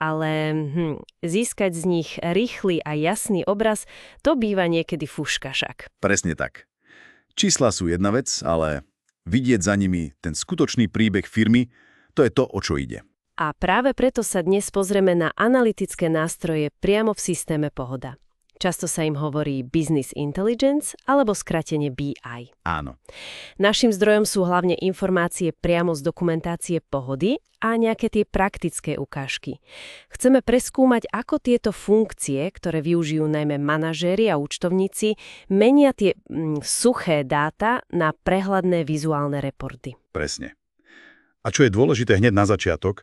ale získať z nich rýchly a jasný obraz, to býva niekedy fúška však. Presne tak. Čísla sú jedna vec, ale vidieť za nimi ten skutočný príbeh firmy, to je to, o čo ide. A práve preto sa dnes pozrieme na analytické nástroje priamo v systéme Pohoda. Často sa im hovorí Business Intelligence alebo skratenie BI. Áno. Naším zdrojom sú hlavne informácie priamo z dokumentácie Pohody a nejaké tie praktické ukážky. Chceme preskúmať, ako tieto funkcie, ktoré využijú najmä manažéri a účtovníci, menia tie suché dáta na prehľadné vizuálne reporty. Presne. A čo je dôležité hneď na začiatok,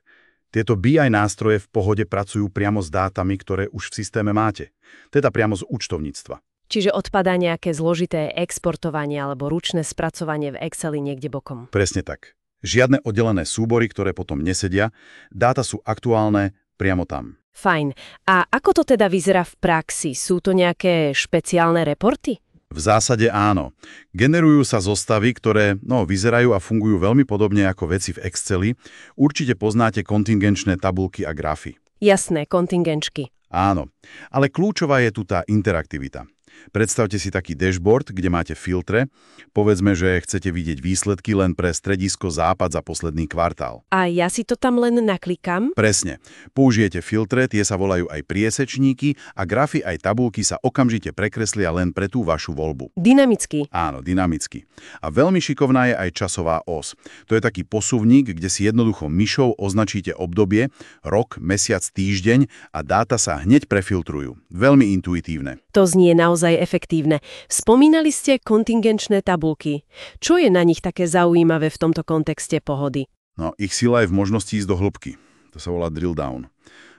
tieto BI nástroje v Pohode pracujú priamo s dátami, ktoré už v systéme máte. Teda priamo z účtovníctva. Čiže odpadá nejaké zložité exportovanie alebo ručné spracovanie v Exceli niekde bokom. Presne tak. Žiadne oddelené súbory, ktoré potom nesedia. Dáta sú aktuálne priamo tam. Fajn. A ako to teda vyzerá v praxi? Sú to nejaké špeciálne reporty? V zásade áno. Generujú sa zostavy, ktoré vyzerajú a fungujú veľmi podobne ako veci v Exceli. Určite poznáte kontingenčné tabulky a grafy. Jasné, kontingenčky. Áno, ale kľúčová je tu tá interaktivita. Predstavte si taký dashboard, kde máte filtre. Povedzme, že chcete vidieť výsledky len pre stredisko Západ za posledný kvartál. A ja si to tam len naklikám? Presne. Použijete filtre, tie sa volajú aj priesečníky a grafy aj tabulky sa okamžite prekreslia len pre tú vašu voľbu. Dynamicky. Áno, dynamicky. A veľmi šikovná je aj časová os. To je taký posuvník, kde si jednoducho myšou označíte obdobie, rok, mesiac, týždeň a dáta sa hneď prefiltrujú. Veľmi intuitívne. To znie naozaj efektívne. Spomínali ste kontingenčné tabulky. Čo je na nich také zaujímavé v tomto kontexte Pohody? No, ich sila je v možnosti ísť do hĺbky. To sa volá drill down.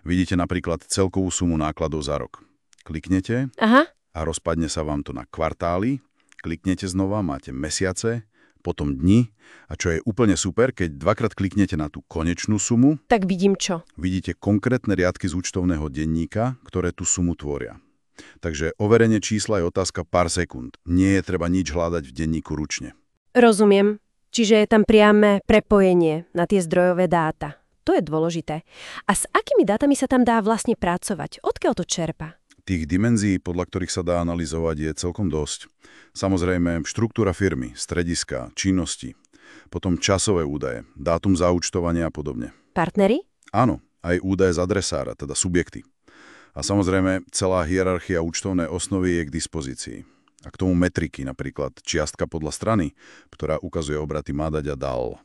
Vidíte napríklad celkovú sumu nákladov za rok. Kliknete a rozpadne sa vám to na kvartály. Kliknete znova, máte mesiace, potom dni. A čo je úplne super, keď dvakrát kliknete na tú konečnú sumu, tak vidím čo? Vidíte konkrétne riadky z účtovného denníka, ktoré tú sumu tvoria. Takže overenie čísla je otázka pár sekúnd. Nie je treba nič hľadať v denníku ručne. Rozumiem. Čiže je tam priame prepojenie na tie zdrojové dáta. To je dôležité. A s akými dátami sa tam dá vlastne pracovať? Odkiaľ to čerpa? Tých dimenzií, podľa ktorých sa dá analyzovať, je celkom dosť. Samozrejme, štruktúra firmy, strediska, činnosti, potom časové údaje, dátum zaúčtovania a podobne. Partnery? Áno, aj údaje z adresára, teda subjekty. A samozrejme, celá hierarchia účtovnej osnovy je k dispozícii. A k tomu metriky, napríklad čiastka podľa strany, ktorá ukazuje obraty má dať a dal.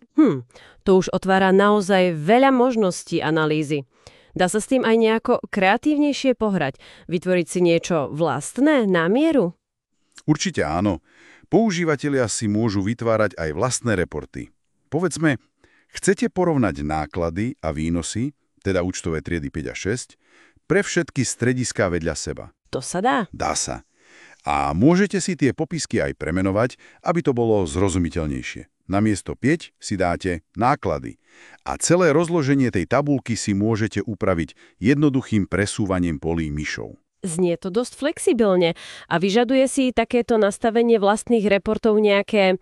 To už otvára naozaj veľa možností analýzy. Dá sa s tým aj nejako kreatívnejšie pohrať? Vytvoriť si niečo vlastné, na mieru? Určite áno. Používatelia si môžu vytvárať aj vlastné reporty. Povedzme, chcete porovnať náklady a výnosy, teda účtové triedy 5 a 6, pre všetky strediská vedľa seba. To sa dá? Dá sa. A môžete si tie popisky aj premenovať, aby to bolo zrozumiteľnejšie. Namiesto 5 si dáte náklady. A celé rozloženie tej tabulky si môžete upraviť jednoduchým presúvaním polí myšou. Znie to dosť flexibilne a vyžaduje si takéto nastavenie vlastných reportov nejaké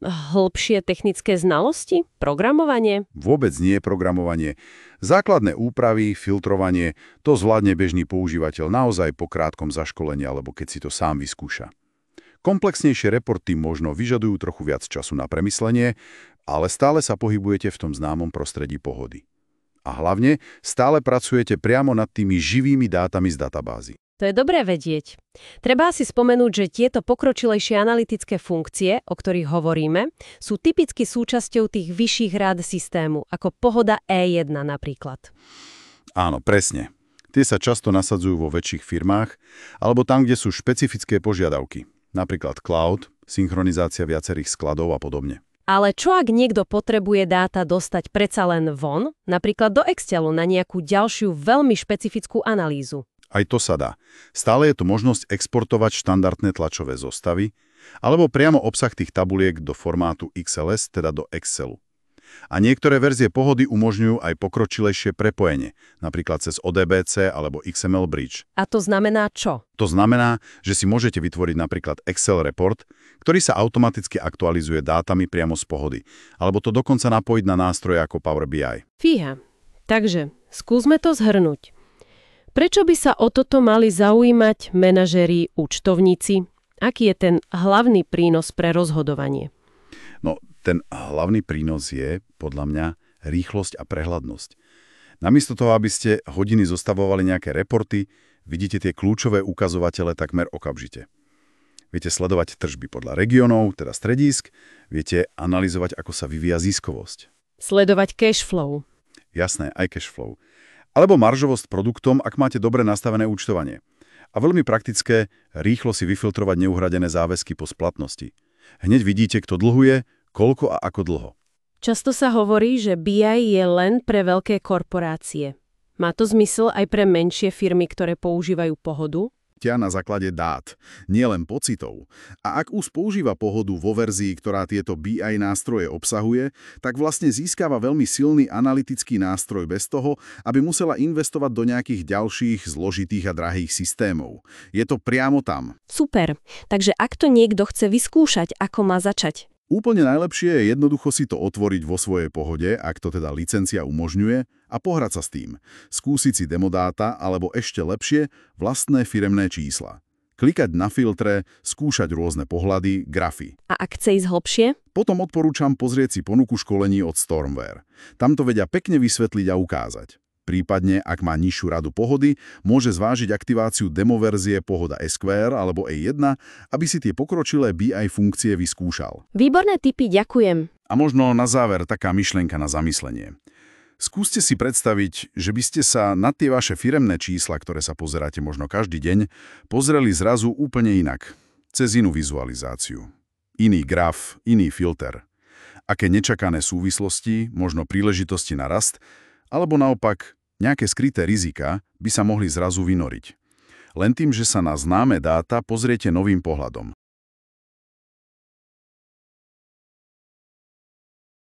hĺbšie technické znalosti? Programovanie? Vôbec nie programovanie. Základné úpravy, filtrovanie, to zvládne bežný používateľ naozaj po krátkom zaškolení alebo keď si to sám vyskúša. Komplexnejšie reporty možno vyžadujú trochu viac času na premyslenie, ale stále sa pohybujete v tom známom prostredí Pohody. A hlavne stále pracujete priamo nad tými živými dátami z databázy. To je dobré vedieť. Treba si spomenúť, že tieto pokročilejšie analytické funkcie, o ktorých hovoríme, sú typicky súčasťou tých vyšších rád systému, ako Pohoda E1 napríklad. Áno, presne. Tie sa často nasadzujú vo väčších firmách, alebo tam, kde sú špecifické požiadavky. Napríklad cloud, synchronizácia viacerých skladov a podobne. Ale čo ak niekto potrebuje dáta dostať predsa len von, napríklad do Excelu na nejakú ďalšiu veľmi špecifickú analýzu? Aj to sa dá. Stále je tu možnosť exportovať štandardné tlačové zostavy alebo priamo obsah tých tabuliek do formátu XLS, teda do Excelu. A niektoré verzie Pohody umožňujú aj pokročilejšie prepojenie, napríklad cez ODBC alebo XML Bridge. A to znamená čo? To znamená, že si môžete vytvoriť napríklad Excel report, ktorý sa automaticky aktualizuje dátami priamo z Pohody, alebo to dokonca napojiť na nástroje ako Power BI. Fíha. Takže Skúsme to zhrnúť. Prečo by sa o toto mali zaujímať manažéri, účtovníci? Aký je ten hlavný prínos pre rozhodovanie? No, ten hlavný prínos je, podľa mňa, rýchlosť a prehľadnosť. Namiesto toho, aby ste hodiny zostavovali nejaké reporty, vidíte tie kľúčové ukazovatele takmer okamžite. Viete sledovať tržby podľa regiónov, teda stredísk, viete analyzovať, ako sa vyvíja ziskovosť. Sledovať cash flow. Jasné, aj cash flow. Alebo maržovosť produktom, ak máte dobre nastavené účtovanie. A veľmi praktické, rýchlo si vyfiltrovať neuhradené záväzky po splatnosti. Hneď vidíte, kto dlhuje, koľko a ako dlho. Často sa hovorí, že BI je len pre veľké korporácie. Má to zmysel aj pre menšie firmy, ktoré používajú Pohodu? Na základe dát, nielen pocitov. A ak už používa Pohodu vo verzii, ktorá tieto BI nástroje obsahuje, tak vlastne získava veľmi silný analytický nástroj bez toho, aby musela investovať do nejakých ďalších zložitých a drahých systémov. Je to priamo tam. Super. Takže ak to niekto chce vyskúšať, ako má začať? Úplne najlepšie je jednoducho si to otvoriť vo svojej Pohode, ak to teda licencia umožňuje, a pohrať sa s tým. Skúsiť si demodáta, alebo ešte lepšie, vlastné firemné čísla. Klikať na filtre, skúšať rôzne pohľady, grafy. A ak chce ísť hlbšie? Potom odporúčam pozrieť si ponuku školení od Stormware. Tam to vedia pekne vysvetliť a ukázať. Prípadne, ak má nižšiu radu Pohody, môže zvážiť aktiváciu demoverzie Pohoda SQL alebo E1, aby si tie pokročilé BI funkcie vyskúšal. Výborné tipy, ďakujem. A možno na záver taká myšlienka na zamyslenie. Skúste si predstaviť, že by ste sa na tie vaše firemné čísla, ktoré sa pozeráte možno každý deň, pozreli zrazu úplne inak. Cez inú vizualizáciu. Iný graf, iný filter. Aké nečakané súvislosti, možno príležitosti na rast, alebo naopak, nejaké skryté rizika by sa mohli zrazu vynoriť. Len tým, že sa na známe dáta pozriete novým pohľadom.